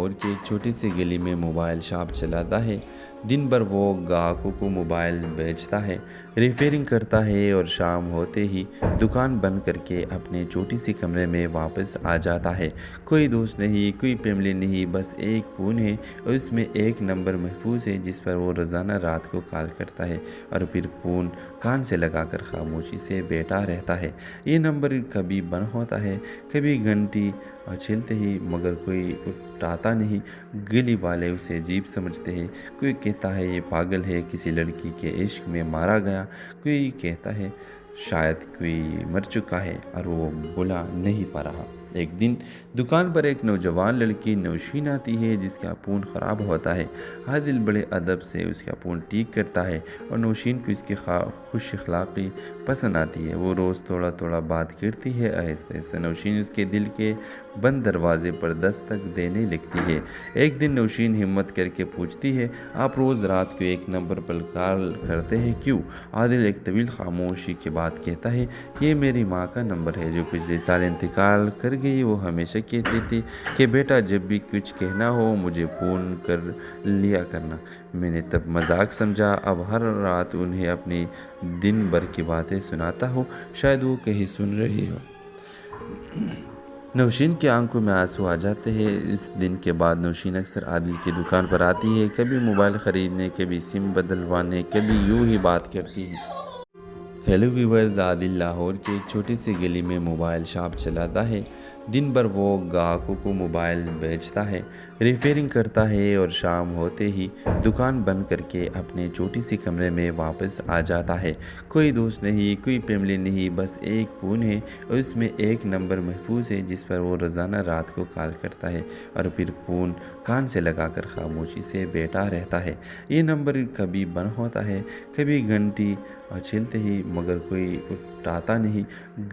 और की एक छोटी सी गली में मोबाइल शॉप चलाता है। दिन भर वो ग्राहकों को मोबाइल बेचता है, रिपेयरिंग करता है और शाम होते ही दुकान बंद करके अपने छोटी सी कमरे में वापस आ जाता है। कोई दोस्त नहीं, कोई फैमिली नहीं, बस एक फ़ोन है और उसमें एक नंबर महफूज है जिस पर वो रोज़ाना रात को कॉल करता है और फिर फ़ोन कान से लगाकर खामोशी से बैठा रहता है। ये नंबर कभी बंद होता है, कभी घंटी छिलते ही, मगर कोई उठाता नहीं। गली वाले उसे अजीब समझते हैं। कोई कहता है ये पागल है, किसी लड़की के इश्क में मारा गया। कोई कहता है शायद कोई मर चुका है और वो बुला नहीं पा रहा। एक दिन दुकान पर एक नौजवान लड़की नौशीन आती है जिसका फ़ोन ख़राब होता है। आदिल बड़े अदब से उसका फ़ोन ठीक करता है और नौशीन को इसकी खुश अखलाक़ी पसंद आती है। वो रोज़ थोड़ा थोड़ा बात करती है। आहिस्ता आहिस्ता नौशीन उसके दिल के बंद दरवाजे पर दस्तक देने लगती है। एक दिन नौशीन हिम्मत करके पूछती है, आप रोज़ रात को एक नंबर पर कॉल करते हैं क्यों? आदिल एक तवील खामोशी के बाद कहता है, ये मेरी माँ का नंबर है जो पिछले साल इंतकाल कर गई। वो हमेशा कहती थी कि बेटा जब भी कुछ कहना हो मुझे फ़ोन कर लिया करना। मैंने तब मजाक समझा, अब हर रात उन्हें अपनी दिन भर की बातें सुनाता हूँ, शायद वो कहीं सुन रही हो। नौशीन की आंखों में आंसू आ जाते हैं। इस दिन के बाद नौशीन अक्सर आदिल की दुकान पर आती है, कभी मोबाइल ख़रीदने, कभी सिम बदलवाने, कभी यूं ही बात करती है। हेलो व्यूवर्स, आदिल लाहौर की एक छोटी सी गली में मोबाइल शॉप चलाता है। दिन भर वो ग्राहकों को मोबाइल बेचता है, रिपेयरिंग करता है और शाम होते ही दुकान बंद करके अपने छोटी सी कमरे में वापस आ जाता है। कोई दोस्त नहीं, कोई फैमिली नहीं, बस एक फ़ोन है और उसमें एक नंबर महफूज है जिस पर वो रोज़ाना रात को कॉल करता है और फिर फ़ोन कान से लगाकर खामोशी से बैठा रहता है। ये नंबर कभी बंद होता है, कभी घंटी छिलते ही, मगर कोई उठाता नहीं।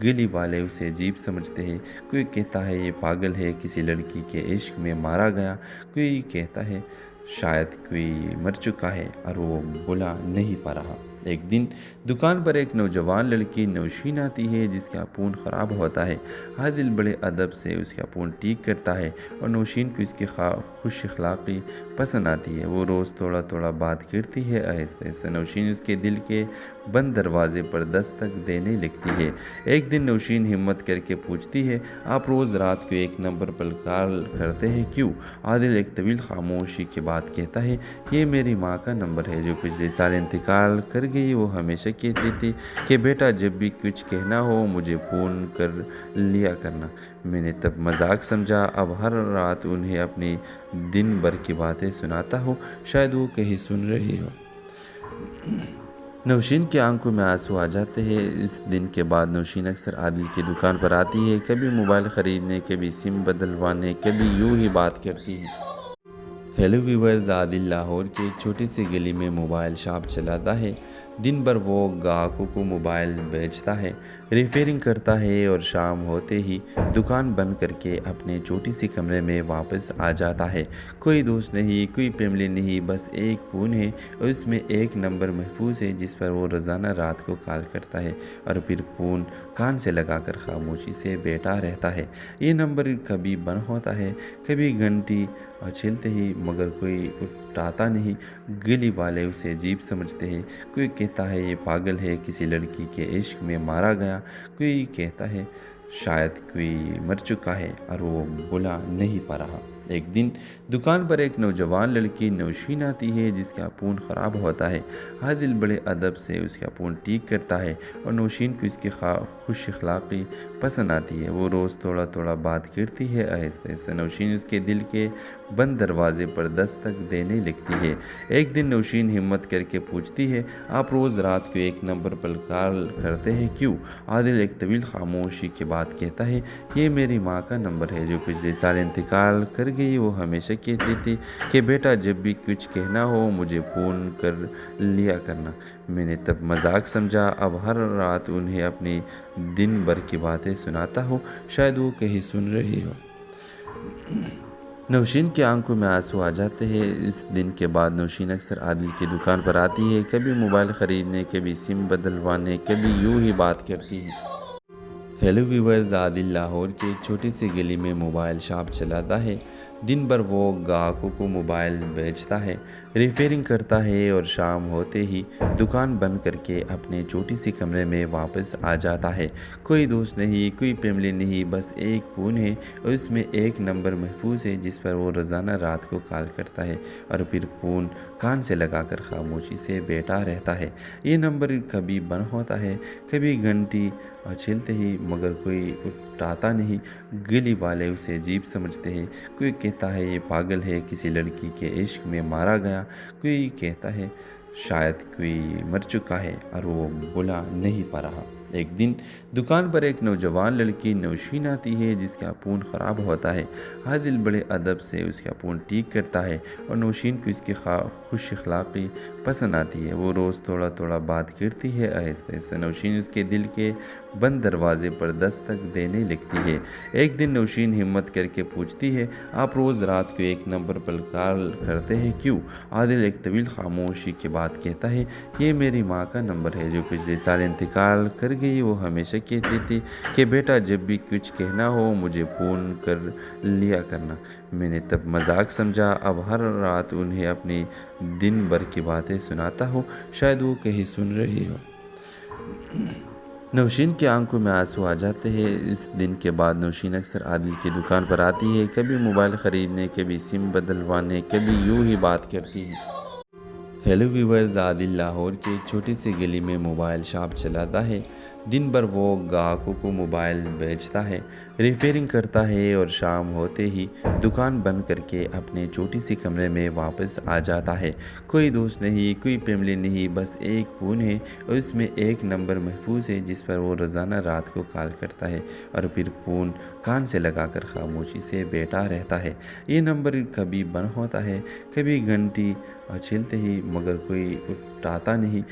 गली वाले उसे अजीब समझते हैं। कोई कहता है ये पागल है, किसी लड़की के इश्क में मारा गया। कोई कहता है शायद कोई मर चुका है और वो बुला नहीं पा रहा। एक दिन दुकान पर एक नौजवान लड़की नौशीन आती है जिसका फ़ोन ख़राब होता है। आदिल बड़े अदब से उसका फ़ोन ठीक करता है और नौशीन को इसकी खुश अखलाक़ी पसंद आती है। वो रोज़ थोड़ा थोड़ा बात करती है। आहिस्ता आहिस्ता नौशीन उसके दिल के बंद दरवाजे पर दस्तक देने लगती है। एक दिन नौशीन हिम्मत करके पूछती है, आप रोज़ रात को एक नंबर पर कॉल करते हैं क्यों? आदिल एक तवील खामोशी के बाद कहता है, ये मेरी माँ का नंबर है जो पिछले साल इंतकाल कर गई। वो हमेशा कहती थी कि बेटा जब भी कुछ कहना हो मुझे फ़ोन कर लिया करना। मैंने तब मजाक समझा, अब हर रात उन्हें अपनी दिन भर की बातें सुनाता हूँ, शायद वो कहीं सुन रही हो। नौशीन की आंखों में आंसू आ जाते हैं। इस दिन के बाद नौशीन अक्सर आदिल की दुकान पर आती है, कभी मोबाइल ख़रीदने, कभी सिम बदलवाने, कभी यूं ही बात करती है। हेलो व्यूवर्स, आदिल लाहौर की एक छोटी सी गली में मोबाइल शॉप चलाता है। दिन भर वो ग्राहकों को मोबाइल बेचता है, रिपेयरिंग करता है और शाम होते ही दुकान बंद करके अपने छोटी सी कमरे में वापस आ जाता है। कोई दोस्त नहीं, कोई फैमिली नहीं, बस एक फ़ोन है और उसमें एक नंबर महफूज है जिस पर वो रोज़ाना रात को कॉल करता है और फिर फ़ोन कान से लगाकर खामोशी से बैठा रहता है। ये नंबर कभी बंद होता है, कभी घंटी छिलते ही, मगर कोई उठाता नहीं। गली वाले उसे अजीब समझते हैं। कोई कहता है ये पागल है, किसी लड़की के इश्क में मारा गया। कोई कहता है शायद कोई मर चुका है और वो बुला नहीं पा रहा। एक दिन दुकान पर एक नौजवान लड़की नौशीन आती है जिसका फ़ोन ख़राब होता है। आदिल बड़े अदब से उसका फ़ोन ठीक करता है और नौशीन को इसकी खुश अखलाक़ी पसंद आती है। वो रोज़ थोड़ा थोड़ा बात करती है। आहिस्ता आहिस्ता नौशीन उसके दिल के बंद दरवाजे पर दस्तक देने लगती है। एक दिन नौशीन हिम्मत करके पूछती है, आप रोज़ रात को एक नंबर पर कॉल करते हैं क्यों? आदिल एक तवील खामोशी के बाद कहता है, ये मेरी माँ का नंबर है जो पिछले साल इंतकाल कर गई। वो हमेशा कहती थी कि बेटा जब भी कुछ कहना हो मुझे फ़ोन कर लिया करना। मैंने तब मजाक समझा, अब हर रात उन्हें अपनी दिन भर की बातें सुनाता हूँ, शायद वो कहीं सुन रही हो। नौशीन की आंखों में आंसू आ जाते हैं। इस दिन के बाद नौशीन अक्सर आदिल की दुकान पर आती है, कभी मोबाइल ख़रीदने, कभी सिम बदलवाने, कभी यूं ही बात करती है। हेलो व्यूवर्स, आदिल लाहौर की एक छोटी सी गली में मोबाइल शॉप चलाता है। दिन भर वो ग्राहकों को मोबाइल बेचता है, रिपेयरिंग करता है और शाम होते ही दुकान बंद करके अपने छोटी सी कमरे में वापस आ जाता है। कोई दोस्त नहीं, कोई फैमिली नहीं, बस एक फ़ोन है और उसमें एक नंबर महफूज है जिस पर वो रोज़ाना रात को कॉल करता है और फिर फ़ोन कान से लगाकर खामोशी से बैठा रहता है। ये नंबर कभी बंद होता है, कभी घंटी छिलते ही, मगर कोई उठाता नहीं। गली वाले उसे अजीब समझते हैं। कोई कहता है ये पागल है, किसी लड़की के इश्क में मारा गया। कोई कहता है शायद कोई मर चुका है और वो बुला नहीं पा रहा। एक दिन दुकान पर एक नौजवान लड़की नौशीन आती है जिसका फ़ोन ख़राब होता है। आदिल बड़े अदब से उसका फ़ोन ठीक करता है और नौशीन को इसकी खुश अखलाक़ी पसंद आती है। वो रोज़ थोड़ा थोड़ा बात करती है। आहिस्ता आहिस्ता नौशीन उसके दिल के बंद दरवाजे पर दस्तक देने लगती है। एक दिन नौशीन हिम्मत करके पूछती है, आप रोज़ रात को एक नंबर पर कॉल करते हैं क्यों? आदिल एक तवील खामोशी के बाद कहता है, ये मेरी माँ का नंबर है जो पिछले साल इंतकाल कर गई। वो हमेशा कहती थी कि बेटा जब भी कुछ कहना हो मुझे फ़ोन कर लिया करना। मैंने तब मजाक समझा, अब हर रात उन्हें अपनी दिन भर की बातें सुनाता हूँ, शायद वो कहीं सुन रही हो। नौशीन की आंखों में आंसू आ जाते हैं। इस दिन के बाद नौशीन अक्सर आदिल की दुकान पर आती है, कभी मोबाइल ख़रीदने, कभी सिम बदलवाने, कभी यूँ ही बात करती है। हेलो व्यूवर्स, आदिल लाहौर की एक छोटी सी गली में मोबाइल शॉप चलाता है। दिन भर वो ग्राहकों को मोबाइल बेचता है, रिपेयरिंग करता है और शाम होते ही दुकान बंद करके अपने छोटी सी कमरे में वापस आ जाता है। कोई दोस्त नहीं, कोई फैमिली नहीं, बस एक फ़ोन है और उसमें एक नंबर महफूज है जिस पर वो रोज़ाना रात को कॉल करता है और फिर फ़ोन कान से लगाकर खामोशी से बैठा रहता है। ये नंबर कभी बंद होता है, कभी घंटी छिलते ही, मगर कोई उठाता नहीं।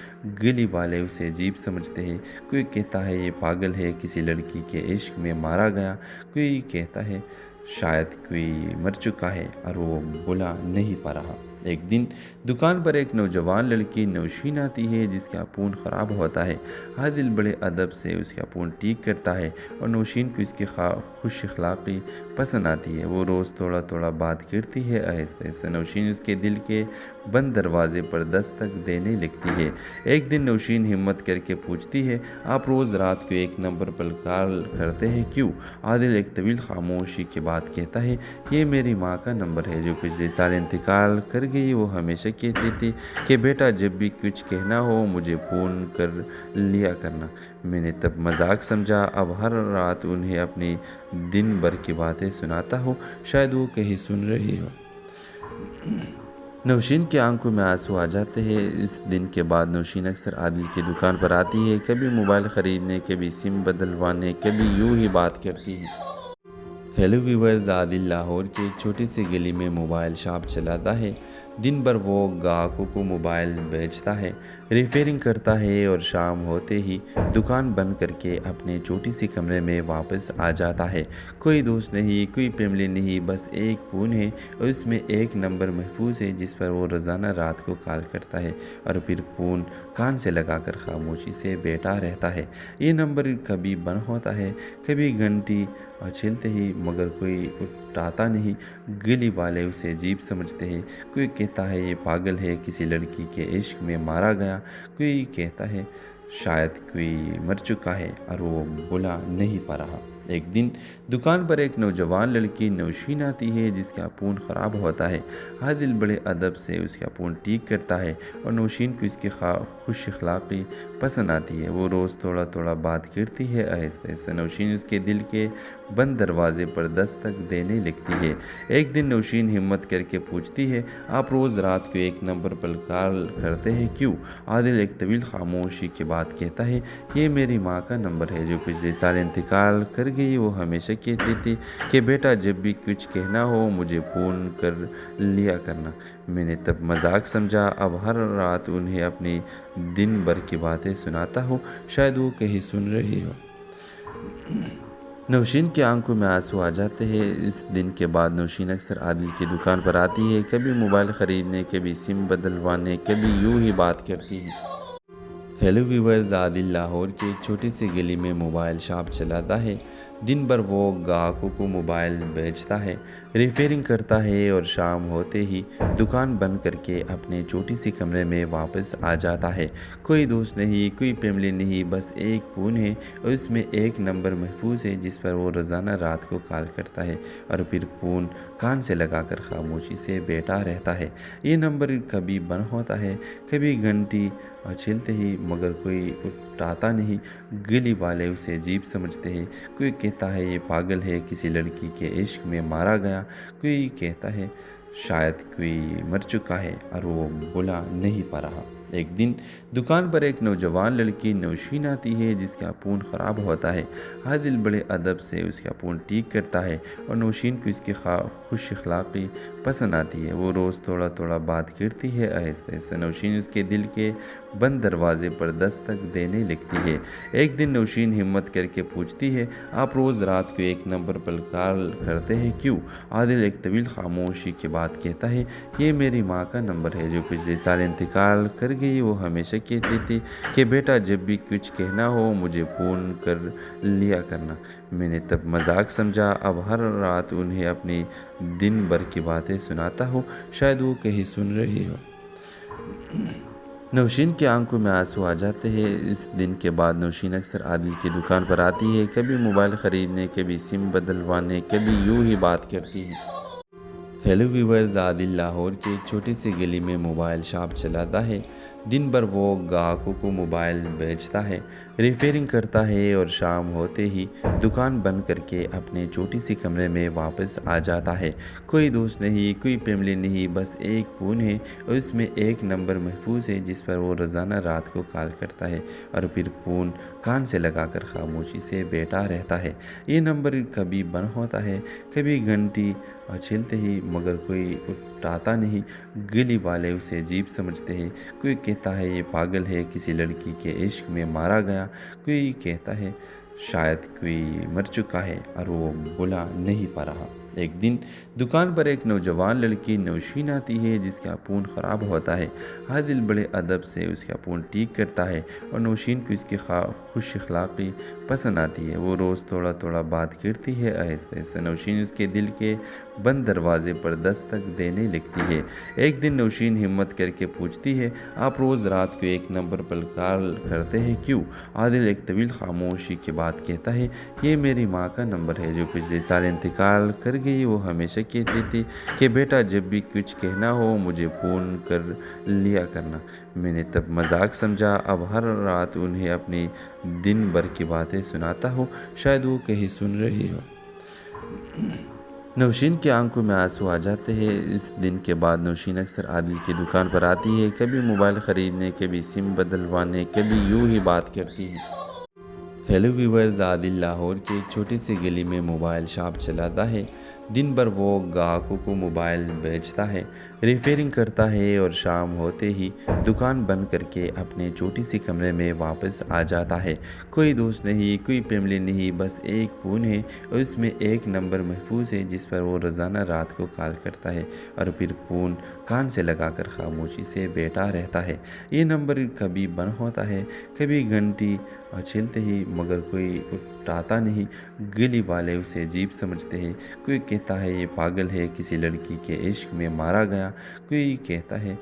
गली वाले उसे अजीब समझते हैं। कोई कहता है ये पागल है, किसी लड़की के इश्क में मारा गया। कोई कहता है शायद कोई मर चुका है और वो बुला नहीं पा रहा। एक दिन दुकान पर एक नौजवान लड़की नौशीन आती है जिसका फ़ोन ख़राब होता है। आदिल बड़े अदब से उसका फ़ोन ठीक करता है और नौशीन को इसकी खुश अखलाक़ी पसंद आती है। वो रोज़ थोड़ा थोड़ा बात करती है। आहिस्ता आहिस्ता नौशीन उसके दिल के बंद दरवाजे पर दस्तक देने लगती है। एक दिन नौशीन हिम्मत करके पूछती है, आप रोज़ रात को एक नंबर पर कॉल करते हैं क्यों? आदिल एक तवील खामोशी के बाद कहता है, ये मेरी माँ का नंबर है जो पिछले साल इंतकाल कर गई। वो हमेशा कहती थी कि बेटा जब भी कुछ कहना हो मुझे फ़ोन कर लिया करना। मैंने तब मजाक समझा, अब हर रात उन्हें अपनी दिन भर की बातें सुनाता हूँ, शायद वो कहीं सुन रही हो। नौशीन की आंखों में आंसू आ जाते हैं। इस दिन के बाद नौशीन अक्सर आदिल की दुकान पर आती है, कभी मोबाइल ख़रीदने, कभी सिम बदलवाने, कभी यूँ ही बात करती है। हेलो व्यूवर्स, आदिल लाहौर की एक छोटी सी गली में मोबाइल शॉप चलाता है। दिन भर वो ग्राहकों को मोबाइल बेचता है, रिपेयरिंग करता है और शाम होते ही दुकान बंद करके अपने छोटी सी कमरे में वापस आ जाता है। कोई दोस्त नहीं, कोई फैमिली नहीं, बस एक फ़ोन है और उसमें एक नंबर महफूज है जिस पर वो रोज़ाना रात को कॉल करता है और फिर फ़ोन कान से लगाकर खामोशी से बैठा रहता है। ये नंबर कभी बंद होता है, कभी घंटी छिलते ही, मगर कोई उठाता नहीं। गली वाले उसे अजीब समझते हैं। कोई कहता है ये पागल है, किसी लड़की के इश्क में मारा गया। कोई कहता है शायद कोई मर चुका है और वो बुला नहीं पा रहा। एक दिन दुकान पर एक नौजवान लड़की नौशीन आती है जिसका फ़ोन ख़राब होता है। आदिल बड़े अदब से उसका फ़ोन ठीक करता है और नौशीन को इसकी खुश अखलाक़ी पसंद आती है। वो रोज़ थोड़ा थोड़ा बात करती है। आहिस्ता आहिस्ता नौशीन उसके दिल के बंद दरवाजे पर दस्तक देने लगती है। एक दिन नौशीन हिम्मत करके पूछती है, आप रोज़ रात को एक नंबर पर कॉल करते हैं क्यों? आदिल एक तवील खामोशी के बाद कहता है, ये मेरी माँ का नंबर है जो पिछले साल इंतकाल कर गई। वो हमेशा कहती थी कि बेटा जब भी कुछ कहना हो मुझे फ़ोन कर लिया करना। मैंने तब मजाक समझा, अब हर रात उन्हें अपनी दिन भर की बातें सुनाता हूँ, शायद वो कहीं सुन रही हो। नौशीन की आंखों में आंसू आ जाते हैं। इस दिन के बाद नौशीन अक्सर आदिल की दुकान पर आती है, कभी मोबाइल ख़रीदने, कभी सिम बदलवाने, कभी यूँ ही बात करती है। हेलो व्यूवर्स, आदिल लाहौर की एक छोटी सी गली में मोबाइल शॉप चलाता है। दिन भर वो ग्राहकों को मोबाइल बेचता है, रिपेयरिंग करता है और शाम होते ही दुकान बंद करके अपने छोटी सी कमरे में वापस आ जाता है। कोई दोस्त नहीं, कोई फैमिली नहीं, बस एक फ़ोन है और उसमें एक नंबर महफूज है जिस पर वो रोज़ाना रात को कॉल करता है और फिर फ़ोन कान से लगाकर खामोशी से बैठा रहता है। ये नंबर कभी बंद होता है, कभी घंटी छिलते ही, मगर कोई उठाता नहीं। गली वाले उसे अजीब समझते हैं। कोई कहता है ये पागल है, किसी लड़की के इश्क में मारा गया। कोई कहता है शायद कोई मर चुका है और वो बुला नहीं पा रहा। एक दिन दुकान पर एक नौजवान लड़की नौशीन आती है जिसका फ़ोन ख़राब होता है। आदिल बड़े अदब से उसका फ़ोन ठीक करता है और नौशीन को इसकी खुश अखलाक़ी पसंद आती है। वो रोज़ थोड़ा थोड़ा बात करती है। आहिस्ता आहिस्ता नौशीन उसके दिल के बंद दरवाजे पर दस्तक देने लगती है। एक दिन नौशीन हिम्मत करके पूछती है, आप रोज़ रात को एक नंबर पर कॉल करते हैं क्यों? आदिल एक तवील खामोशी के बाद कहता है, ये मेरी माँ का नंबर है जो पिछले साल इंतकाल कर गई। वो हमेशा कहती थी कि बेटा जब भी कुछ कहना हो मुझे फ़ोन कर लिया करना। मैंने तब मजाक समझा, अब हर रात उन्हें अपनी दिन भर की बातें सुनाता हूँ, शायद वो कहीं सुन रही हो। नौशीन की आंखों में आंसू आ जाते हैं। इस दिन के बाद नौशीन अक्सर आदिल की दुकान पर आती है, कभी मोबाइल ख़रीदने, कभी सिम बदलवाने, कभी यूँ ही बात करती है। हेलो व्यूवर्स, आदिल लाहौर की एक छोटी सी गली में मोबाइल शॉप चलाता है। दिन भर वो ग्राहकों को मोबाइल बेचता है, रिपेयरिंग करता है और शाम होते ही दुकान बंद करके अपने छोटी सी कमरे में वापस आ जाता है। कोई दोस्त नहीं, कोई फैमिली नहीं, बस एक फ़ोन है और उसमें एक नंबर महफूज है जिस पर वो रोज़ाना रात को कॉल करता है और फिर फ़ोन कान से लगाकर खामोशी से बैठा रहता है। ये नंबर कभी बंद होता है, कभी घंटी छिलते ही, मगर कोई उठाता नहीं। गली वाले उसे अजीब समझते हैं। कोई कहता है ये पागल है, किसी लड़की के इश्क में मारा गया। कोई कहता है शायद कोई मर चुका है और वो बुला नहीं पा रहा। एक दिन दुकान पर एक नौजवान लड़की नौशीन आती है जिसका फ़ोन ख़राब होता है। आदिल बड़े अदब से उसका फ़ोन ठीक करता है और नौशीन को इसकी खुश अखलाक़ी पसंद आती है। वो रोज़ थोड़ा थोड़ा बात करती है। आहिस्ता आहिस्ता नौशीन उसके दिल के बंद दरवाजे पर दस्तक देने लगती है। एक दिन नौशीन हिम्मत करके पूछती है, आप रोज़ रात को एक नंबर पर कॉल करते हैं क्यों? आदिल एक तवील खामोशी के बाद कहता है, ये मेरी माँ का नंबर है जो पिछले साल इंतकाल कर गई। वो हमेशा कहती थी कि बेटा जब भी कुछ कहना हो मुझे फ़ोन कर लिया करना। मैंने तब मजाक समझा, अब हर रात उन्हें अपनी दिन भर की बातें सुनाता हूँ, शायद वो कहीं सुन रही हो। नौशीन की आंखों में आंसू आ जाते हैं। इस दिन के बाद नौशीन अक्सर आदिल की दुकान पर आती है, कभी मोबाइल ख़रीदने, कभी सिम बदलवाने, कभी यूँ ही बात करती है। हेलो व्यूवर्स, आदिल लाहौर की एक छोटी सी गली में मोबाइल शॉप चलाता है। दिन भर वो ग्राहकों को मोबाइल बेचता है, रिपेयरिंग करता है और शाम होते ही दुकान बंद करके अपने छोटी सी कमरे में वापस आ जाता है। कोई दोस्त नहीं, कोई फैमिली नहीं, बस एक फ़ोन है और उसमें एक नंबर महफूज है जिस पर वो रोज़ाना रात को कॉल करता है और फिर फ़ोन कान से लगाकर खामोशी से बैठा रहता है। ये नंबर कभी बंद होता है, कभी घंटी छिलते ही, मगर कोई उठाता नहीं। गली वाले उसे अजीब समझते हैं। कोई कहता है ये पागल है, किसी लड़की के इश्क में मारा गया। कोई कहता है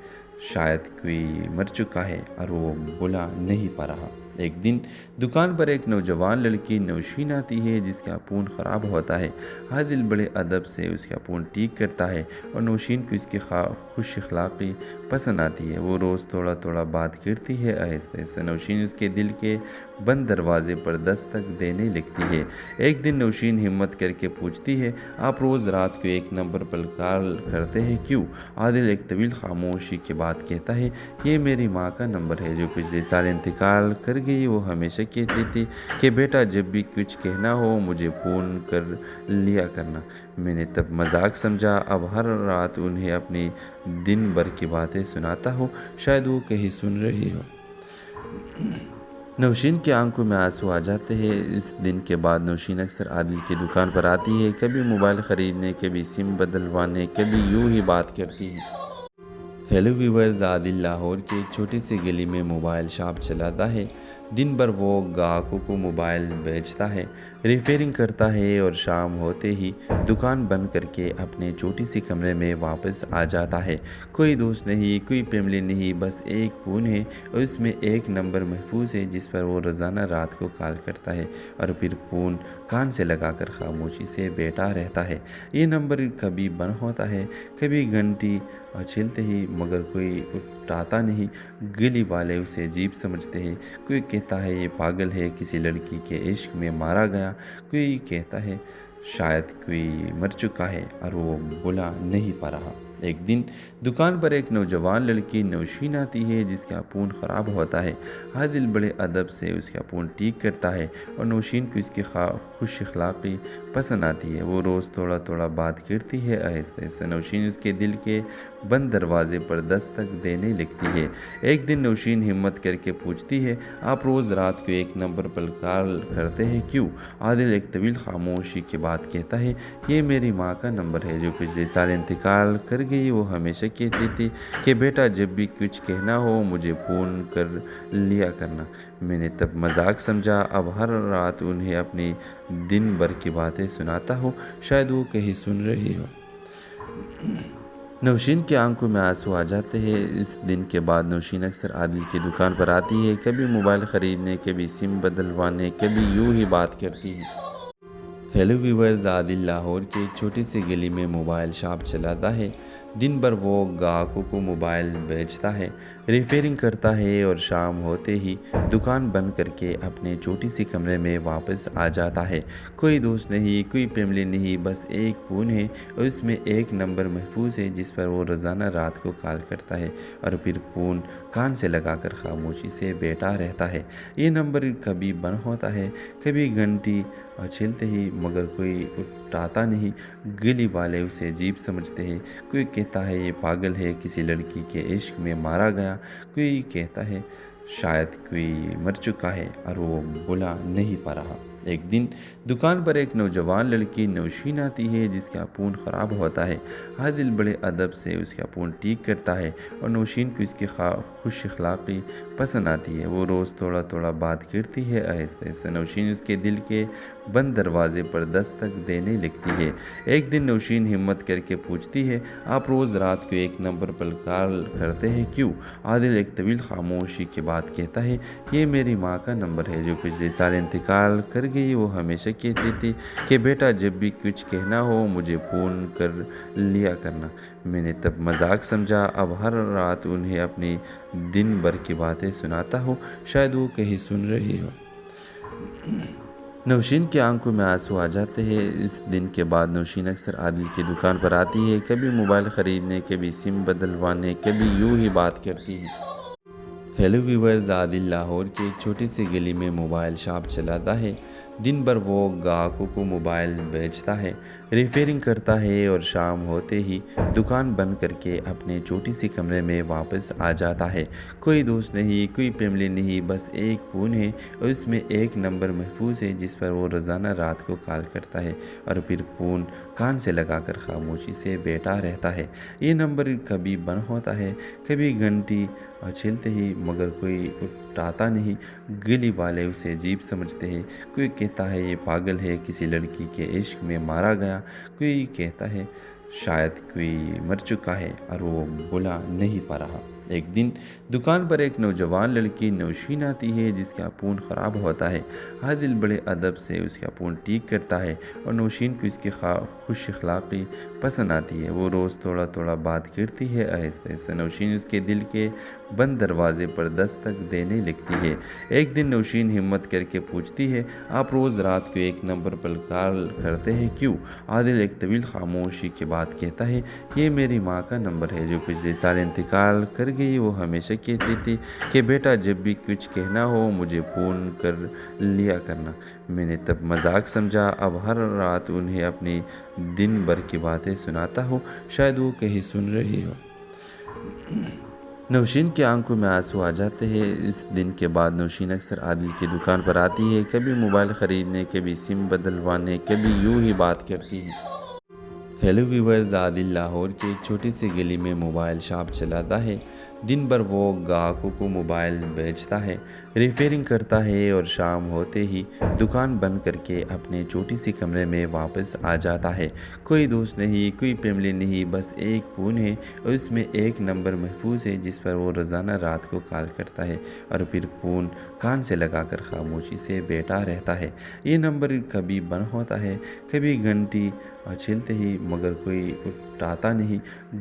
शायद कोई मर चुका है और वो बुला नहीं पा रहा। एक दिन दुकान पर एक नौजवान लड़की नौशीन आती है जिसका फ़ोन ख़राब होता है। आदिल बड़े अदब से उसका फ़ोन ठीक करता है और नौशीन को इसकी खुश अखलाक़ी पसंद आती है। वो रोज़ थोड़ा थोड़ा बात करती है। आहिस्ता आहिस्ता नौशीन उसके दिल के बंद दरवाजे पर दस्तक देने लगती है। एक दिन नौशीन हिम्मत करके पूछती है, आप रोज़ रात को एक नंबर पर कॉल करते हैं क्यों? आदिल एक तवील खामोशी के बाद कहता है, ये मेरी माँ का नंबर है जो पिछले साल इंतकाल कर गई। वो हमेशा कहती थी कि बेटा जब भी कुछ कहना हो मुझे फ़ोन कर लिया करना। मैंने तब मजाक समझा, अब हर रात उन्हें अपनी दिन भर की बातें सुनाता हूँ, शायद वो कहीं सुन रही हो। नौशीन की आंखों में आंसू आ जाते हैं। इस दिन के बाद नौशीन अक्सर आदिल की दुकान पर आती है, कभी मोबाइल ख़रीदने, कभी सिम बदलवाने, कभी यूँ ही बात करती है। हेलो व्यूवर्स, आदिल लाहौर की एक छोटी सी गली में मोबाइल शॉप चलाता है। दिन भर वो ग्राहकों को मोबाइल बेचता है, रिपेयरिंग करता है और शाम होते ही दुकान बंद करके अपने छोटी सी कमरे में वापस आ जाता है। कोई दोस्त नहीं, कोई फैमिली नहीं, बस एक फ़ोन है और उसमें एक नंबर महफूज है जिस पर वो रोज़ाना रात को कॉल करता है और फिर फ़ोन कान से लगाकर खामोशी से बैठा रहता है। ये नंबर कभी बंद होता है, कभी घंटी छिलते ही, मगर कोई उठाता नहीं। गली वाले उसे अजीब समझते हैं। कोई कहता है ये पागल है, किसी लड़की के इश्क में मारा गया। कोई कहता है शायद कोई मर चुका है और वो बुला नहीं पा रहा। एक दिन दुकान पर एक नौजवान लड़की नौशीन आती है जिसका फ़ोन ख़राब होता है। आदिल बड़े अदब से उसका फ़ोन ठीक करता है और नौशीन को इसकी खुश अखलाक़ी पसंद आती है। वो रोज़ थोड़ा थोड़ा बात करती है। आहिस्ता आहिस्ता नौशीन उसके दिल के बंद दरवाजे पर दस्तक देने लगती है। एक दिन नौशीन हिम्मत करके पूछती है, आप रोज़ रात को एक नंबर पर कॉल करते हैं क्यों? आदिल एक तवील खामोशी के बाद कहता है, ये मेरी माँ का नंबर है जो पिछले साल इंतकाल कर गई। वो हमेशा कहती थी कि बेटा जब भी कुछ कहना हो मुझे फ़ोन कर लिया करना। मैंने तब मजाक समझा, अब हर रात उन्हें अपनी दिन भर की बातें सुनाता हूँ, शायद वो कहीं सुन रही हो। नौशीन की आंखों में आंसू आ जाते हैं। इस दिन के बाद नौशीन अक्सर आदिल की दुकान पर आती है, कभी मोबाइल ख़रीदने, कभी सिम बदलवाने, कभी यूँ ही बात करती है। हेलो व्यूवर्स, आदिल लाहौर की एक छोटी सी गली में मोबाइल शॉप चलाता है। दिन भर वो ग्राहकों को मोबाइल बेचता है, रिपेयरिंग करता है और शाम होते ही दुकान बंद करके अपने छोटी सी कमरे में वापस आ जाता है। कोई दोस्त नहीं, कोई फैमिली नहीं, बस एक फ़ोन है और उसमें एक नंबर महफूज है जिस पर वो रोज़ाना रात को कॉल करता है और फिर फ़ोन कान से लगाकर खामोशी से बैठा रहता है। ये नंबर कभी बंद होता है, कभी घंटी छिलते ही, मगर कोई उठाता नहीं। गली वाले उसे अजीब समझते हैं। कोई कहता है ये पागल है, किसी लड़की के इश्क में मारा गया। कोई कहता है शायद कोई मर चुका है और वो बुला नहीं पा रहा। एक दिन दुकान पर एक नौजवान लड़की नौशीन आती है जिसका फ़ोन ख़राब होता है। आदिल बड़े अदब से उसका फ़ोन ठीक करता है और नौशीन को इसकी खुश अखलाक़ी पसंद आती है। वो रोज़ थोड़ा थोड़ा बात करती है। आहिस्ता आहिस्ता नौशीन उसके दिल के बंद दरवाजे पर दस्तक देने लगती है। एक दिन नौशीन हिम्मत करके पूछती है, आप रोज़ रात को एक नंबर पर कॉल करते हैं क्यों? आदिल एक तवील खामोशी के बाद कहता है, ये मेरी माँ का नंबर है जो पिछले साल इंतकाल कर गई। वो हमेशा कहती थी कि बेटा जब भी कुछ कहना हो मुझे फ़ोन कर लिया करना। मैंने तब मजाक समझा, अब हर रात उन्हें अपनी दिन भर की बातें सुनाता हूँ, शायद वो कहीं सुन रही हो। नौशीन की आंखों में आंसू आ जाते हैं। इस दिन के बाद नौशीन अक्सर आदिल की दुकान पर आती है, कभी मोबाइल ख़रीदने, कभी सिम बदलवाने, कभी यूँ ही बात करती है। हेलो व्यूवर्स, आदिल लाहौर की एक छोटी सी गली में मोबाइल शॉप चलाता है। दिन भर वो ग्राहकों को मोबाइल बेचता है, रिपेयरिंग करता है और शाम होते ही दुकान बंद करके अपने छोटी सी कमरे में वापस आ जाता है। कोई दोस्त नहीं, कोई फैमिली नहीं, बस एक फ़ोन है और उसमें एक नंबर महफूज है जिस पर वो रोज़ाना रात को कॉल करता है और फिर फ़ोन कान से लगाकर खामोशी से बैठा रहता है। ये नंबर कभी बंद होता है, कभी घंटी छिलते ही, मगर कोई उठाता नहीं। गली वाले उसे अजीब समझते हैं। कोई कहता है ये पागल है, किसी लड़की के इश्क में मारा गया। कोई कहता है शायद कोई मर चुका है और वो बुला नहीं पा रहा। एक दिन दुकान पर एक नौजवान लड़की नौशीन आती है जिसका फ़ोन ख़राब होता है। आदिल बड़े अदब से उसका फ़ोन ठीक करता है और नौशीन को इसकी खुश अखलाक़ी पसंद आती है। वो रोज़ थोड़ा थोड़ा बात करती है। आहिस्ता आहिस्ता नौशीन उसके दिल के बंद दरवाजे पर दस्तक देने लगती है। एक दिन नौशीन हिम्मत करके पूछती है, आप रोज़ रात को एक नंबर पर कॉल करते हैं क्यों? आदिल एक तवील खामोशी के बाद कहता है, ये मेरी माँ का नंबर है जो पिछले साल इंतकाल कर गई। वो हमेशा कहती थी कि बेटा जब भी कुछ कहना हो मुझे फ़ोन कर लिया करना। मैंने तब मजाक समझा, अब हर रात उन्हें अपनी दिन भर की बातें सुनाता हूँ, शायद वो कहीं सुन रही हो। नौशीन की आंखों में आंसू आ जाते हैं। इस दिन के बाद नौशीन अक्सर आदिल की दुकान पर आती है, कभी मोबाइल ख़रीदने, कभी सिम बदलवाने, कभी यूँ ही बात करती है। हेलो व्यूवर्स, आदिल लाहौर के एक छोटी सी गली में मोबाइल शॉप चलाता है। दिन भर वो ग्राहकों को मोबाइल बेचता है, रिपेयरिंग करता है और शाम होते ही दुकान बंद करके अपने छोटी सी कमरे में वापस आ जाता है। कोई दोस्त नहीं, कोई फैमिली नहीं, बस एक फ़ोन है और उसमें एक नंबर महफूज है जिस पर वो रोज़ाना रात को कॉल करता है और फिर फ़ोन कान से लगाकर खामोशी से बैठा रहता है। ये नंबर कभी बंद होता है, कभी घंटी छिलते ही, मगर कोई उठाता नहीं।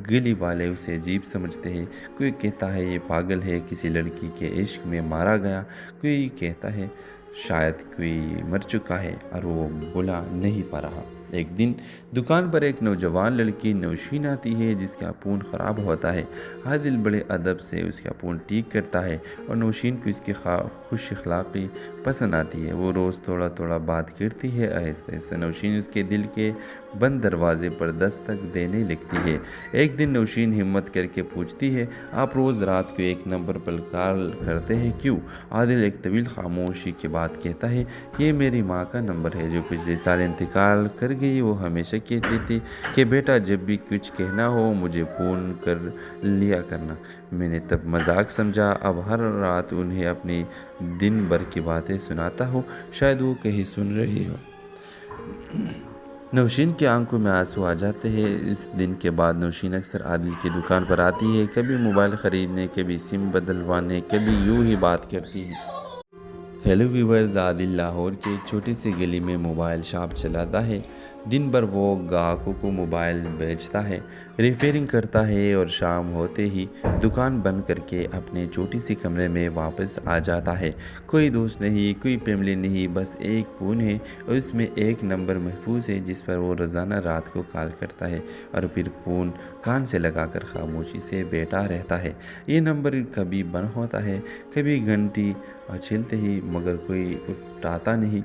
गली वाले उसे अजीब समझते हैं। कोई कहता है ये पागल है, किसी लड़की के इश्क में मारा गया। कोई कहता है शायद कोई मर चुका है और वो बुला नहीं पा रहा। एक दिन दुकान पर एक नौजवान लड़की नौशीन आती है जिसका फ़ोन ख़राब होता है। आदिल बड़े अदब से उसका फ़ोन ठीक करता है और नौशीन को इसकी खुश अखलाक़ी पसंद आती है। वो रोज़ थोड़ा थोड़ा बात करती है। आहिस्ते आहिस्ते नौशीन उसके दिल के बंद दरवाजे पर दस्तक देने लगती है। एक दिन नौशीन हिम्मत करके पूछती है, आप रोज़ रात को एक नंबर पर कॉल करते हैं क्यों? आदिल एक तवील खामोशी के बाद कहता है, ये मेरी माँ का नंबर है जो पिछले साल इंतकाल कर गई। वो हमेशा कहती थी कि बेटा जब भी कुछ कहना हो मुझे फ़ोन कर लिया करना। मैंने तब मजाक समझा, अब हर रात उन्हें अपनी दिन भर की बातें सुनाता हूँ, शायद वो कहीं सुन रही हो। नौशीन की आंखों में आंसू आ जाते हैं। इस दिन के बाद नौशीन अक्सर आदिल की दुकान पर आती है, कभी मोबाइल ख़रीदने, कभी सिम बदलवाने, कभी यूं ही बात करती है। हेलो व्यूवर्स, आदिल लाहौर की एक छोटी सी गली में मोबाइल शॉप चलाता है। दिन भर वो ग्राहकों को मोबाइल बेचता है, रिपेयरिंग करता है और शाम होते ही दुकान बंद करके अपने छोटी सी कमरे में वापस आ जाता है। कोई दोस्त नहीं, कोई फैमिली नहीं, बस एक फ़ोन है और उसमें एक नंबर महफूज है जिस पर वो रोज़ाना रात को कॉल करता है और फिर फ़ोन कान से लगाकर खामोशी से बैठा रहता है। ये नंबर कभी बंद होता है, कभी घंटी छिलते ही, मगर कोई उठाता नहीं।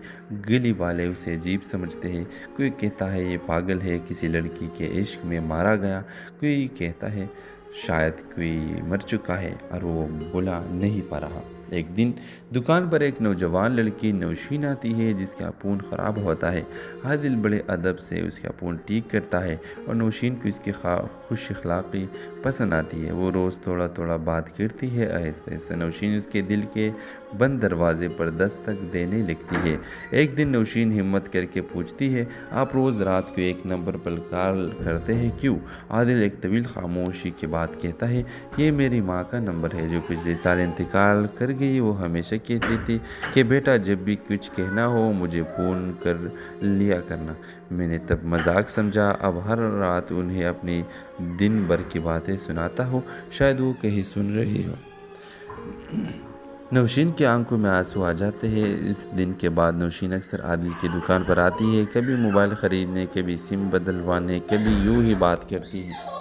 गली वाले उसे अजीब समझते हैं। कोई कहता है ये पागल है, किसी लड़की के इश्क में मारा गया। कोई कहता है शायद कोई मर चुका है और वो बुला नहीं पा रहा। एक दिन दुकान पर एक नौजवान लड़की नौशीन आती है जिसका फ़ोन ख़राब होता है। आदिल बड़े अदब से उसका फ़ोन ठीक करता है और नौशीन को इसकी खुश अखलाक़ी पसंद आती है। वो रोज़ थोड़ा थोड़ा बात करती है। आहिस्ते आहिस्ते नौशीन उसके दिल के बंद दरवाजे पर दस्तक देने लगती है। एक दिन नौशीन हिम्मत करके पूछती है, आप रोज़ रात को एक नंबर पर कॉल करते हैं क्यों? आदिल एक तवील खामोशी के बाद कहता है, ये मेरी माँ का नंबर है जो पिछले साल इंतकाल कर गई। वो हमेशा कहती थी कि बेटा जब भी कुछ कहना हो मुझे फ़ोन कर लिया करना। मैंने तब मजाक समझा, अब हर रात उन्हें अपनी दिन भर की बातें सुनाता हूँ, शायद वो कहीं सुन रही हो। नौशीन की आंखों में आंसू आ जाते हैं। इस दिन के बाद नौशीन अक्सर आदिल की दुकान पर आती है, कभी मोबाइल ख़रीदने, कभी सिम बदलवाने, कभी यूं ही बात करती है।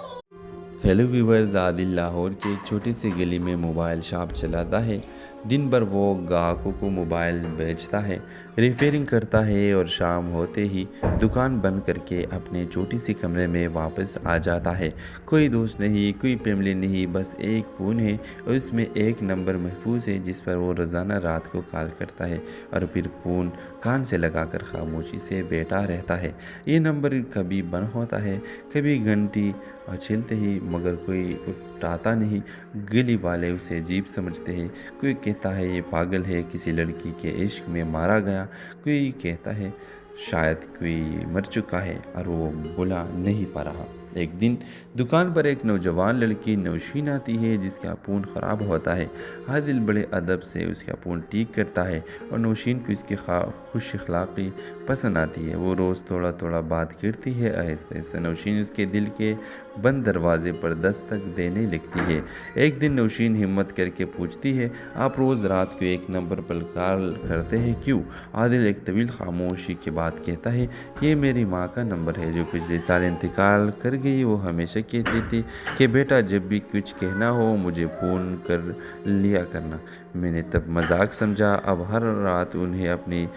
हेलो व्यूवर्स, आदिल लाहौर की एक छोटी सी गली में मोबाइल शॉप चलाता है। दिन भर वो ग्राहकों को मोबाइल बेचता है, रिपेयरिंग करता है और शाम होते ही दुकान बंद करके अपने छोटी सी कमरे में वापस आ जाता है। कोई दोस्त नहीं, कोई फैमिली नहीं, बस एक फ़ोन है और उसमें एक नंबर महफूज है जिस पर वो रोज़ाना रात को कॉल करता है और फिर फ़ोन कान से लगाकर खामोशी से बैठा रहता है। ये नंबर कभी बंद होता है, कभी घंटी छिलते ही, मगर कोई उठाता नहीं। गली वाले उसे अजीब समझते हैं। कोई कहता है ये पागल है, किसी लड़की के इश्क में मारा गया। कोई कहता है शायद कोई मर चुका है और वो बुला नहीं पा रहा। एक दिन दुकान पर एक नौजवान लड़की नौशीन आती है जिसका फ़ोन ख़राब होता है। आदिल बड़े अदब से उसका फ़ोन ठीक करता है और नौशीन को इसकी खुश अखलाक़ी पसंद आती है। वो रोज़ थोड़ा थोड़ा बात करती है। आहिस्ते आहिस्ते नौशीन उसके दिल के बंद दरवाजे पर दस्तक देने लगती है। एक दिन नौशीन हिम्मत करके पूछती है, आप रोज़ रात को एक नंबर पर कॉल करते हैं क्यों? आदिल एक तवील खामोशी के बाद कहता है, ये मेरी माँ का नंबर है जो पिछले साल इंतकाल कर गई। वो हमेशा कहती थी कि बेटा जब भी कुछ कहना हो मुझे फ़ोन कर लिया करना। मैंने तब मजाक समझा, अब हर रात उन्हें अपनी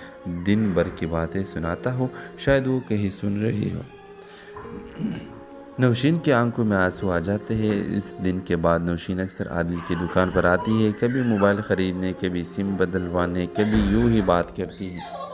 दिन भर की बातें सुनाता हूँ, शायद वो कहीं सुन रही हो। नौशीन की आंखों में आंसू आ जाते हैं। इस दिन के बाद नौशीन अक्सर आदिल की दुकान पर आती है, कभी मोबाइल ख़रीदने, कभी सिम बदलवाने, कभी यूं ही बात करती है।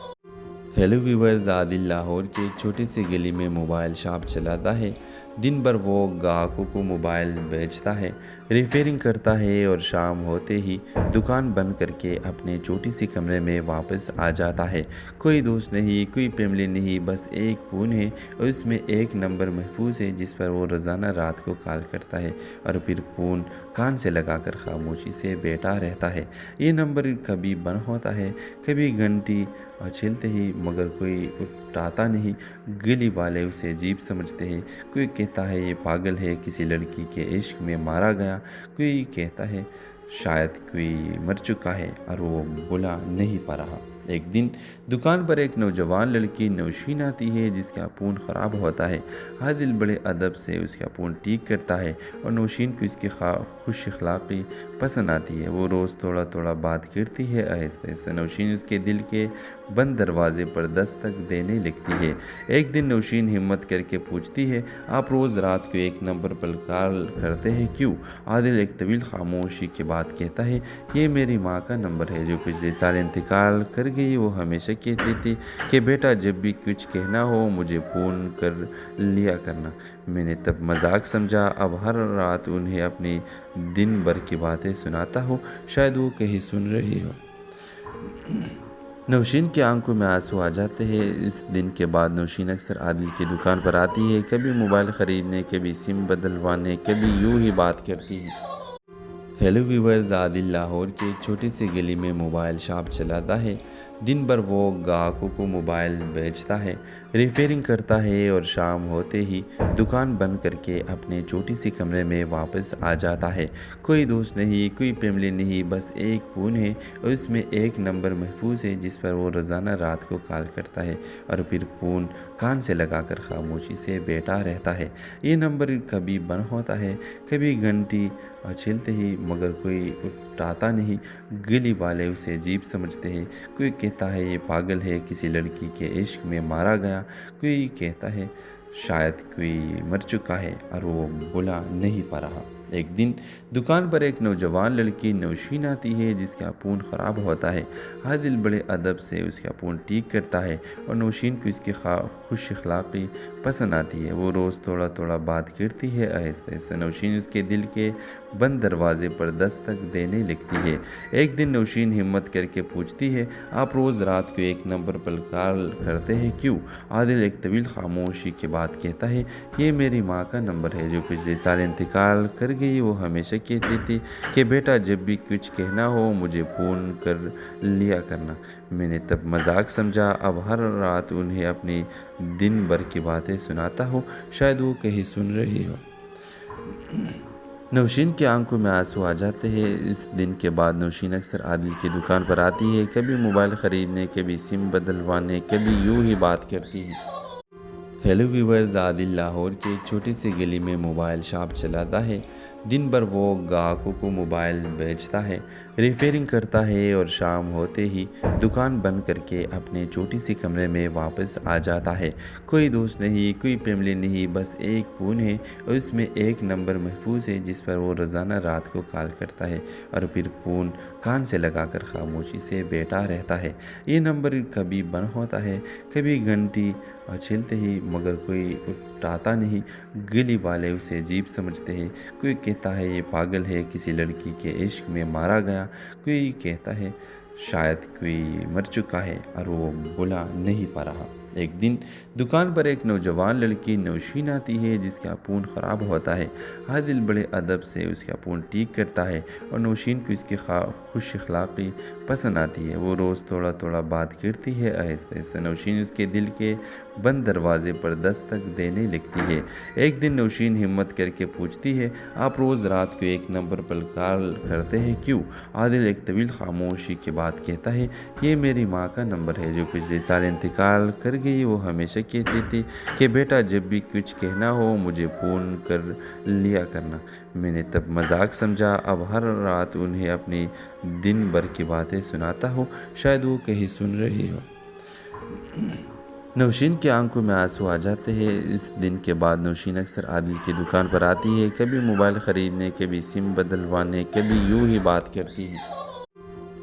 हेलो व्यूवर्स, आदिल लाहौर के एक छोटे से गली में मोबाइल शॉप चलाता है। दिन भर वो ग्राहकों को मोबाइल बेचता है, रिपेयरिंग करता है और शाम होते ही दुकान बंद करके अपने छोटी सी कमरे में वापस आ जाता है। कोई दोस्त नहीं, कोई फैमिली नहीं, बस एक फ़ोन है और उसमें एक नंबर महफूज है जिस पर वो रोज़ाना रात को कॉल करता है और फिर फ़ोन कान से लगाकर खामोशी से बैठा रहता है। ये नंबर कभी बंद होता है, कभी घंटी चलते ही, मगर कोई उठाता नहीं। गली वाले उसे अजीब समझते हैं। कोई कहता है ये पागल है, किसी लड़की के इश्क में मारा गया। कोई कहता है शायद कोई मर चुका है और वो बुला नहीं पा रहा। एक दिन दुकान पर एक नौजवान लड़की नौशीन आती है जिसका फ़ोन ख़राब होता है। आदिल बड़े अदब से उसका फ़ोन ठीक करता है और नौशीन को इसकी खुश अखलाक़ी पसंद आती है। वो रोज़ थोड़ा थोड़ा बात करती है। आहिस्ता आहिस्ता नौशीन उसके दिल के बंद दरवाजे पर दस्तक देने लगती है। एक दिन नौशीन हिम्मत करके पूछती है, आप रोज़ रात को एक नंबर पर कॉल करते हैं क्यों? आदिल एक तवील खामोशी के बाद कहता है, ये मेरी माँ का नंबर है जो पिछले साल इंतकाल कर गई। वो हमेशा कहती थी कि बेटा जब भी कुछ कहना हो मुझे फ़ोन कर लिया करना। मैंने तब मजाक समझा, अब हर रात उन्हें अपनी दिन भर की बातें सुनाता हूँ, शायद वो कहीं सुन रही हो। नौशीन की आंखों में आंसू आ जाते हैं। इस दिन के बाद नौशीन अक्सर आदिल की दुकान पर आती है, कभी मोबाइल ख़रीदने, कभी सिम बदलवाने, कभी यूं ही बात करती है। हेलो व्यूवर्स, आदिल लाहौर के एक छोटे से गली में मोबाइल शॉप चलाता है। दिन भर वो ग्राहकों को मोबाइल बेचता है, रिपेयरिंग करता है और शाम होते ही दुकान बंद करके अपने छोटी सी कमरे में वापस आ जाता है। कोई दोस्त नहीं, कोई फैमिली नहीं, बस एक फ़ोन है और उसमें एक नंबर महफूज है जिस पर वो रोज़ाना रात को कॉल करता है और फिर फ़ोन कान से लगाकर खामोशी से बैठा रहता है। ये नंबर कभी बंद होता है, कभी घंटी चलते ही, मगर कोई उठाता नहीं। गली वाले उसे अजीब समझते हैं। कोई कहता है ये पागल है, किसी लड़की के इश्क में मारा गया। कोई कहता है शायद कोई मर चुका है और वो बुला नहीं पा रहा। एक दिन दुकान पर एक नौजवान लड़की नौशीन आती है जिसका फ़ोन ख़राब होता है। आदिल बड़े अदब से उसका फ़ोन ठीक करता है और नौशीन को इसकी खुश अखलाक़ी पसंद आती है। वो रोज़ थोड़ा थोड़ा बात करती है। आहिस्ता आहिस्ता नौशीन उसके दिल के बंद दरवाजे पर दस्तक देने लगती है। एक दिन नौशीन हिम्मत करके पूछती है, आप रोज़ रात को एक नंबर पर कॉल करते हैं क्यों? आदिल एक तवील खामोशी के बाद कहता है, ये मेरी माँ का नंबर है जो पिछले साल इंतकाल कर गई। वो हमेशा कहती थी कि बेटा जब भी कुछ कहना हो मुझे फ़ोन कर लिया करना। मैंने तब मजाक समझा, अब हर रात उन्हें अपनी दिन भर की बातें सुनाता हूँ, शायद वो कहीं सुन रही हो। नौशीन की आंखों में आंसू आ जाते हैं। इस दिन के बाद नौशीन अक्सर आदिल की दुकान पर आती है, कभी मोबाइल ख़रीदने, कभी सिम बदलवाने, कभी यूं ही बात करती है। हेलो व्यूवर्स, आदिल लाहौर के एक छोटे से गली में मोबाइल शॉप चलाता है। दिन भर वो ग्राहकों को मोबाइल बेचता है, रिपेयरिंग करता है और शाम होते ही दुकान बंद करके अपने छोटी सी कमरे में वापस आ जाता है। कोई दोस्त नहीं, कोई फैमिली नहीं, बस एक फ़ोन है और उसमें एक नंबर महफूज है जिस पर वो रोज़ाना रात को कॉल करता है और फिर फ़ोन कान से लगाकर खामोशी से बैठा रहता है। ये नंबर कभी बंद होता है, कभी घंटी चलते ही, मगर कोई उठाता नहीं। गली वाले उसे अजीब समझते हैं। कोई कहता है ये पागल है, किसी लड़की के इश्क में मारा गया। कोई कहता है शायद कोई मर चुका है और वो बुला नहीं पा रहा। एक दिन दुकान पर एक नौजवान लड़की नौशीन आती है जिसका फ़ोन ख़राब होता है। आदिल बड़े अदब से उसका फ़ोन ठीक करता है और नौशीन को इसकी खुश अखलाक़ी पसंद आती है। वो रोज़ थोड़ा थोड़ा बात करती है। आहिस्ता आहिस्ता नौशीन उसके दिल के बंद दरवाजे पर दस्तक देने लगती है। एक दिन नौशीन हिम्मत करके पूछती है, आप रोज़ रात को एक नंबर पर कॉल करते हैं क्यों? आदिल एक तवील खामोशी के बाद कहता है, ये मेरी माँ का नंबर है जो पिछले साल इंतकाल कर गई। वो हमेशा कहती थी कि बेटा जब भी कुछ कहना हो मुझे फ़ोन कर लिया करना। मैंने तब मजाक समझा, अब हर रात उन्हें अपनी दिन भर की बातें सुनाता हूँ, शायद वो कहीं सुन रही हो। नौशीन की आंखों में आंसू आ जाते हैं। इस दिन के बाद नौशीन अक्सर आदिल की दुकान पर आती है, कभी मोबाइल ख़रीदने, कभी सिम बदलवाने, कभी यूं ही बात करती है।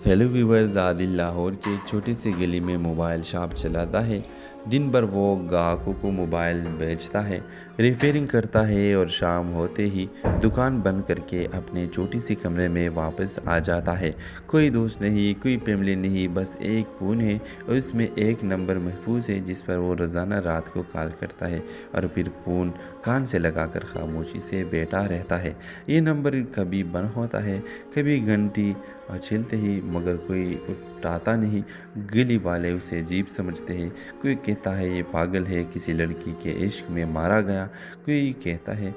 हेलो व्यूवर्स, आदिल लाहौर के एक छोटे से गली में मोबाइल शॉप चलाता है। दिन भर वो ग्राहकों को मोबाइल बेचता है, रिपेयरिंग करता है और शाम होते ही दुकान बंद करके अपने छोटी सी कमरे में वापस आ जाता है। कोई दोस्त नहीं, कोई फैमिली नहीं, बस एक फ़ोन है और उसमें एक नंबर महफूज है जिस पर वो रोज़ाना रात को कॉल करता है और फिर फ़ोन कान से लगाकर खामोशी से बैठा रहता है। ये नंबर कभी बंद होता है, कभी घंटी चलते ही, मगर कोई उठाता नहीं। गली वाले उसे अजीब समझते हैं। कोई कहता है ये पागल है, किसी लड़की के इश्क में मारा गया। कोई कहता है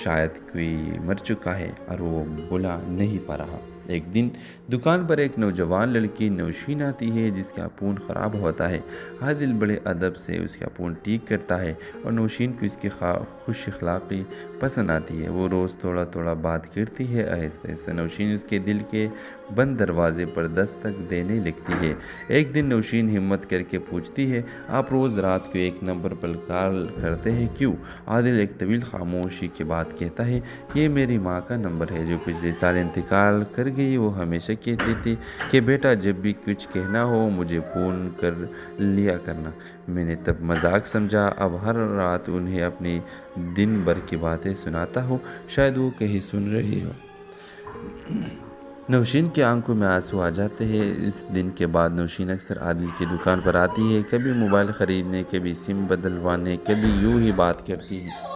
शायद कोई मर चुका है और वो बुला नहीं पा रहा। एक दिन दुकान पर एक नौजवान लड़की नौशीन आती है जिसका फ़ोन ख़राब होता है। आदिल बड़े अदब से उसका फ़ोन ठीक करता है और नौशीन को इसकी खुश अखलाक़ी पसंद आती है। वो रोज़ थोड़ा थोड़ा बात करती है। आहिस्ता आहिस्ता नौशीन उसके दिल के बंद दरवाजे पर दस्तक देने लगती है। एक दिन नौशीन हिम्मत करके पूछती है, आप रोज़ रात को एक नंबर पर कॉल करते हैं क्यों? आदिल एक तवील खामोशी के बाद कहता है, ये मेरी माँ का नंबर है जो पिछले साल इंतकाल कर गई। वो हमेशा कहती थी कि बेटा जब भी कुछ कहना हो मुझे फ़ोन कर लिया करना। मैंने तब मजाक समझा, अब हर रात उन्हें अपनी दिन भर की बातें सुनाता हूँ, शायद वो कहीं सुन रही हो। नौशीन की आंखों में आंसू आ जाते हैं। इस दिन के बाद नौशीन अक्सर आदिल की दुकान पर आती है, कभी मोबाइल ख़रीदने, कभी सिम बदलवाने, कभी यूं ही बात करती है।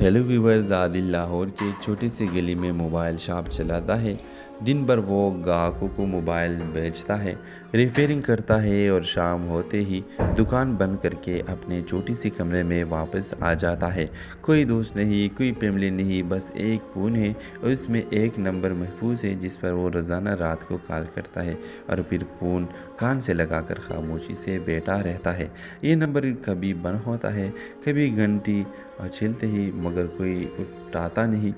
हेलो व्यूवर्स, आदिल लाहौर के एक छोटे से गली में मोबाइल शॉप चलाता है। दिन भर वो ग्राहकों को मोबाइल बेचता है, रिपेयरिंग करता है और शाम होते ही दुकान बंद करके अपने छोटी सी कमरे में वापस आ जाता है। कोई दोस्त नहीं, कोई फैमिली नहीं, बस एक फ़ोन है और उसमें एक नंबर महफूज है जिस पर वो रोज़ाना रात को कॉल करता है और फिर फ़ोन कान से लगाकर खामोशी से बैठा रहता है। ये नंबर कभी बंद होता है, कभी घंटी चलते ही, मगर कोई उठाता नहीं।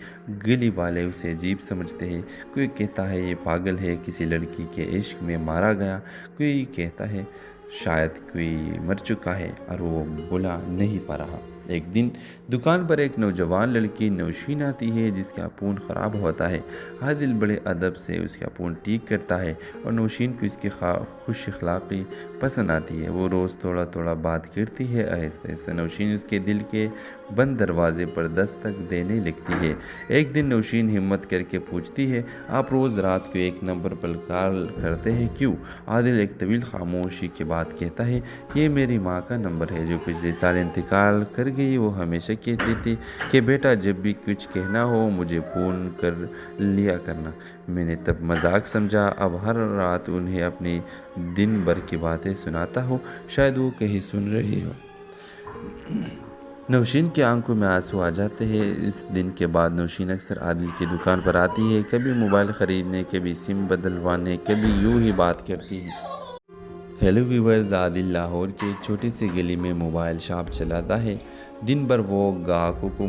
गली वाले उसे अजीब समझते हैं। कोई कहता है ये पागल है, किसी लड़की के इश्क में मारा गया। कोई कहता है शायद कोई मर चुका है और वो बुला नहीं पा रहा। एक दिन दुकान पर एक नौजवान लड़की नौशीन आती है जिसका फ़ोन ख़राब होता है। आदिल बड़े अदब से उसका फ़ोन ठीक करता है और नौशीन को इसकी खुश अखलाक़ी पसंद आती है। वो रोज़ थोड़ा थोड़ा बात करती है। आहिस्ता आहिस्ता नौशीन उसके दिल के बंद दरवाजे पर दस्तक देने लगती है। एक दिन नौशीन हिम्मत करके पूछती है, आप रोज़ रात को एक नंबर पर कॉल करते हैं क्यों? आदिल एक तवील खामोशी के बाद कहता है, ये मेरी माँ का नंबर है जो पिछले साल इंतकाल कर गई। वो हमेशा कहती थी कि बेटा जब भी कुछ कहना हो मुझे फ़ोन कर लिया करना। मैंने तब मजाक समझा, अब हर रात उन्हें अपनी दिन भर की बातें सुनाता हूँ, शायद वो कहीं सुन रही हो। नौशीन की आंखों में आंसू आ जाते हैं। इस दिन के बाद नौशीन अक्सर आदिल की दुकान पर आती है, कभी मोबाइल ख़रीदने, कभी सिम बदलवाने, कभी यूं ही बात करती है। हेलो व्यूवर्स, आदिल लाहौर के एक छोटे से गली में मोबाइल शॉप चलाता है। दिन भर वो ग्राहकों को